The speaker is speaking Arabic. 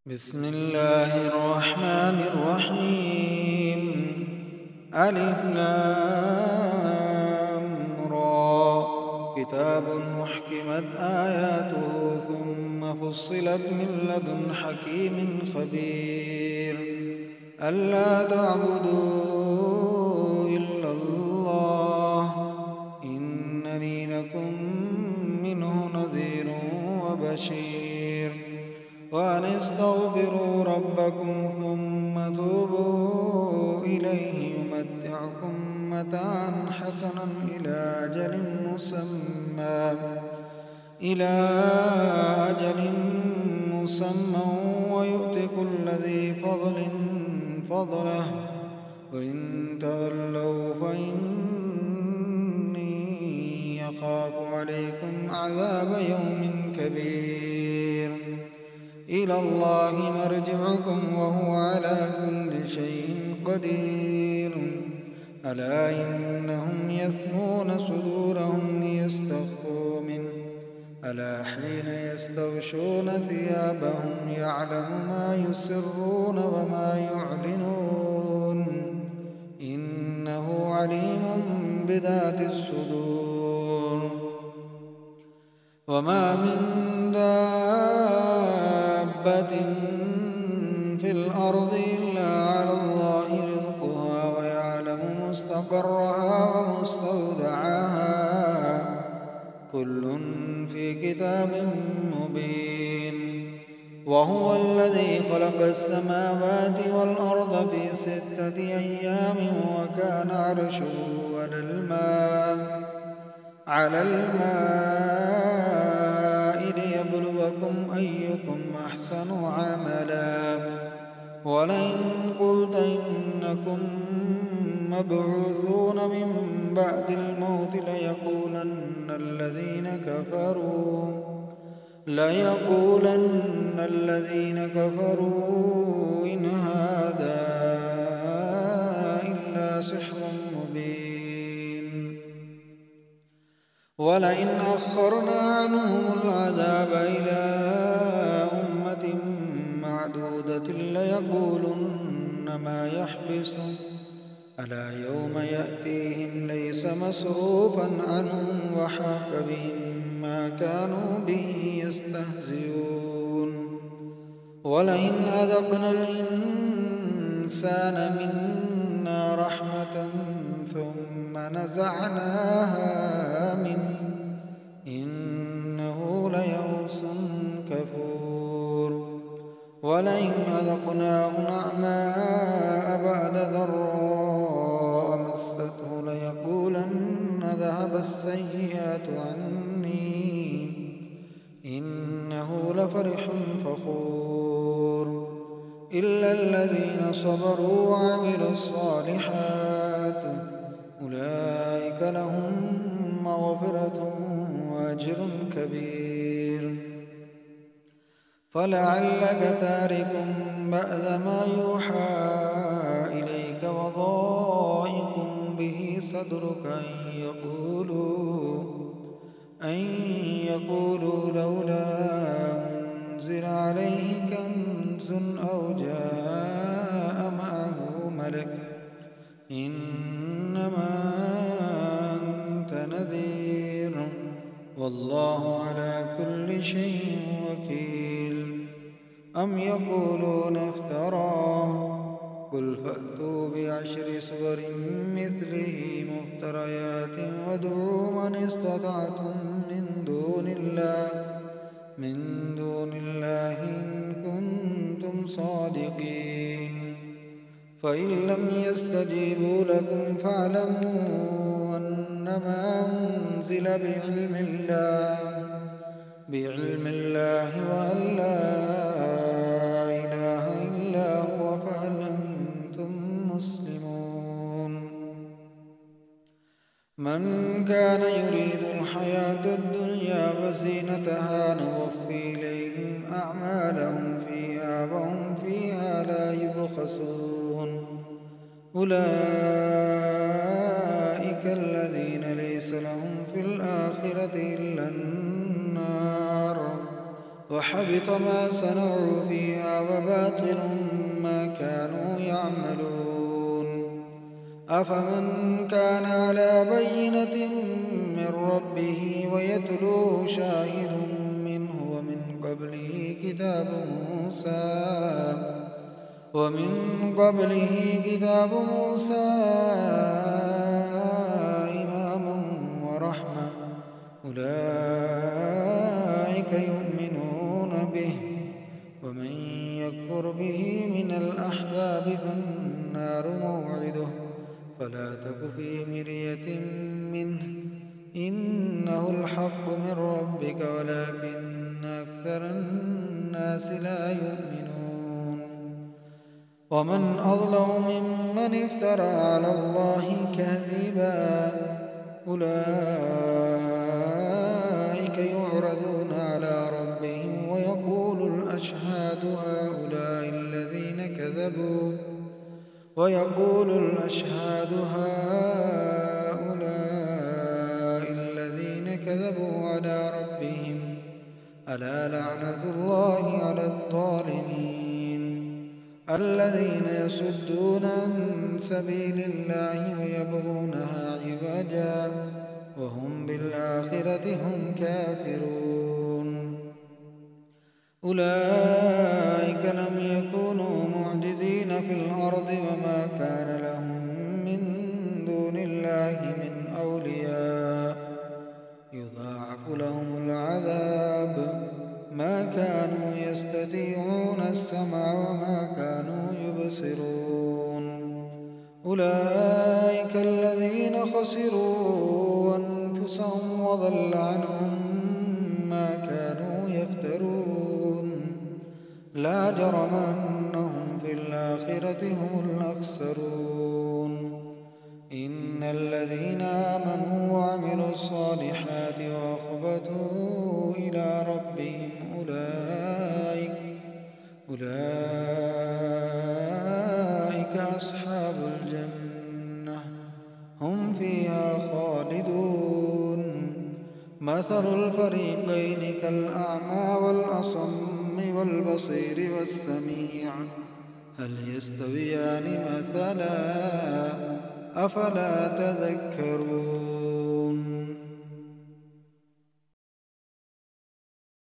بسم الله الرحمن الرحيم. ألف لام را. كتاب محكمت آياته ثم فصلت من لدن حكيم خبير. ألا تعبدوا إلا الله إنني لكم منه نذير وبشير. وأن استغفروا ربكم ثم توبوا إليه يمتعكم متاعا حسنا إلى أجل مسمى ويؤت كل ذي فضل فضله وإن تولوا فإني أخاف عليكم عذاب يوم كبير. إلى الله مرجعكم وهو على كل شيء قدير. ألا إنهم يثنون صدورهم ليستخفوا منه ألا حين يستغشون ثيابهم يعلم ما يسرون وما يعلنون إنه عليم بذات الصدور. وما من دابة في الأرض إلا على الله رزقها ويعلم مستقرها ومستودعها كل في كتاب مبين. وهو الذي خلق السماوات والأرض في 6 أيام وكان عرشه على الماء ليبلوكم أيكم أحسن عملا. ولئن قلت إنكم مبعوثون من بعد الموت ليقولن الذين كفروا إن هذا إلا سحر مبين. ولئن أخرنا عنهم العذاب إلى أمة معدودة ليقولن ما يحبسه ألا يوم يأتيهم ليس مصروفا عنهم وحاق بهم ما كانوا به يستهزئون. ولئن أذقنا الإنسان منا رحمة ثم نزعناها منه إنه ليئوس كفور. ولئن أذقناه نعماء بعد ضراء مسته ليقولن ذهب السيئات عني إنه لفرح فخور. إلا الذين صبروا وعملوا الصالحات أولئك لهم مغفرة وأجر كبير. فلعلك تارك بعد ما يوحى إليك وضائق به صدرك أن يقولوا لولا أنزل عليه كنز أو جاء معه ملك إنما أنت نذير والله على كل شيء وكيل. أم يقولون افتراه قل فأتوا ب10 سور مثله مفتريات وادعوا من استطعتم من دون الله إن كنتم صادقين. فإن لم يستجيبوا لكم فاعلموا أنما أنزل بعلم الله وأن لا إله إلا هو فهل أنتم مسلمون. من كان يريد الحياة الدنيا وزينتها نوفي إليهم أعمالهم فيها وهم فيها لا يبخسون. أولئك الذين ليس لهم في الآخرة إلا النار وحبط ما صنعوا فيها وباطل ما كانوا يعملون. أفمن كان على بينة من ربه ويتلوه شاهد منه ومن قبله كتاب موسى إماما ورحمة أولئك يؤمنون به. ومن يكفر به من الأحزاب فالنار موعده فلا تك في مرية منه إنه الحق من ربك ولكن أكثر الناس لا يؤمنون. ومن أظلم ممن افترى على الله كذبا أولئك يعرضون على ربهم ويقول الأشهاد هؤلاء الذين كذبوا على ربهم ألا لعنة الله على الظالمين الذين يصدون عن سبيل الله ويبغونها عوجا وهم بالآخرة هم كافرون. أولئك لم يكونوا معجزين في الأرض وما كان لهم من دون الله من أولياء يضاعف لهم العذاب ما كانوا يستطيعون السمع وما كانوا يبصرون. أولئك الذين خسروا أنفسهم وضل عنهم ما كانوا يفترون. لا جرم أنهم في الآخرة هم الأخسرون. إن الذين آمنوا وعملوا الصالحات وأخبتوا إلى ربهم أولئك أصحاب الجنة هم فيها خالدون. مثل الفريقين كالأعمى والأصم والبصير والسميع هل يستويان مثلا أفلا تذكرون.